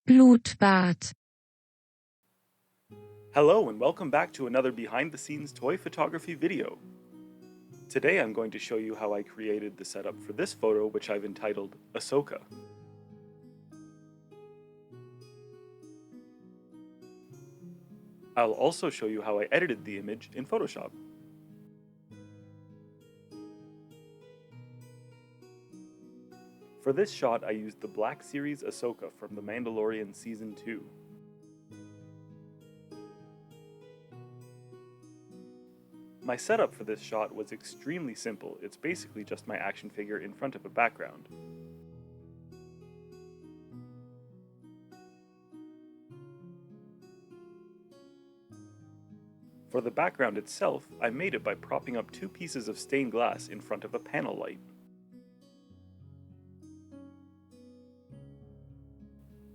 Blutbad. Hello and welcome back to another behind-the-scenes toy photography video. Today I'm going to show you how I created the setup for this photo, which I've entitled Ahsoka. I'll also show you how I edited the image in Photoshop. For this shot I used the Black Series Ahsoka from the Mandalorian Season 2. My setup for this shot was extremely simple. It's basically just my action figure in front of a background. For the background itself, I made it by propping up two pieces of stained glass in front of a panel light.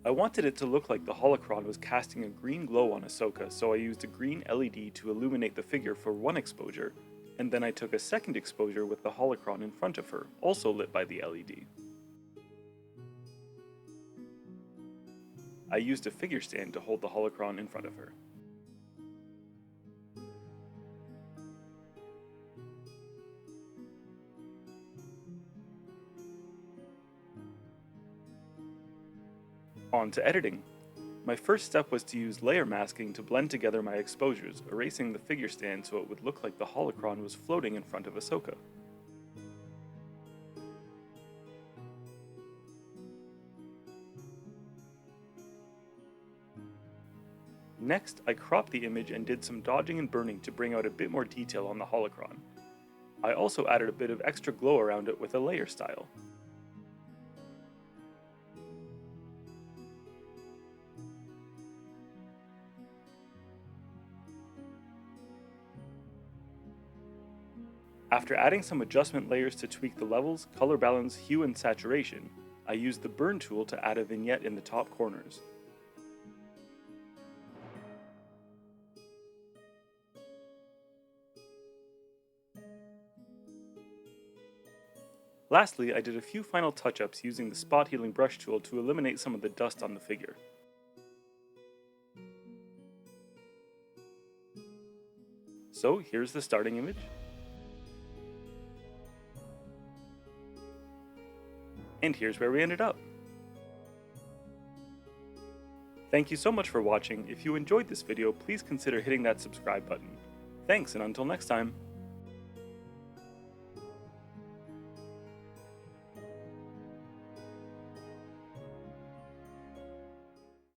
I wanted it to look like the holocron was casting a green glow on Ahsoka, so I used a green LED to illuminate the figure for one exposure, and then I took a second exposure with the holocron in front of her, also lit by the LED. I used a figure stand to hold the holocron in front of her. On to editing. My first step was to use layer masking to blend together my exposures, erasing the figure stand so it would look like the holocron was floating in front of Ahsoka. Next, I cropped the image and did some dodging and burning to bring out a bit more detail on the holocron. I also added a bit of extra glow around it with a layer style. After adding some adjustment layers to tweak the levels, color balance, hue, and saturation, I used the burn tool to add a vignette in the top corners. Lastly, I did a few final touch-ups using the spot healing brush tool to eliminate some of the dust on the figure. So here's the starting image. And here's where we ended up. Thank you so much for watching. If you enjoyed this video, please consider hitting that subscribe button. Thanks, and until next time.